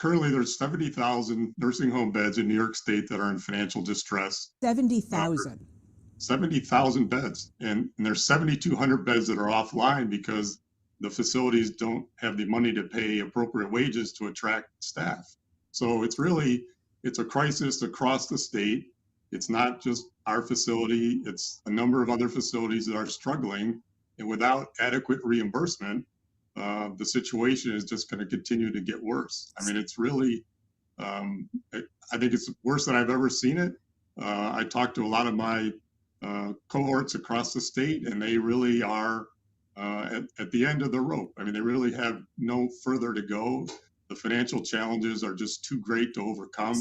currently there's 70,000 nursing home beds in New York State that are in financial distress. Uh, 70,000. 70,000 beds, and there's 7,200 beds that are offline because the facilities don't have the money to pay appropriate wages to attract staff. So it's a crisis across the state. It's not just our facility, it's a number of other facilities that are struggling. And without adequate reimbursement, the situation is just going to continue to get worse. I mean, it's really, I think it's worse than I've ever seen it. I talked to a lot of my cohorts across the state, and they really are at the end of the rope. I mean, they really have no further to go. The financial challenges are just too great to overcome.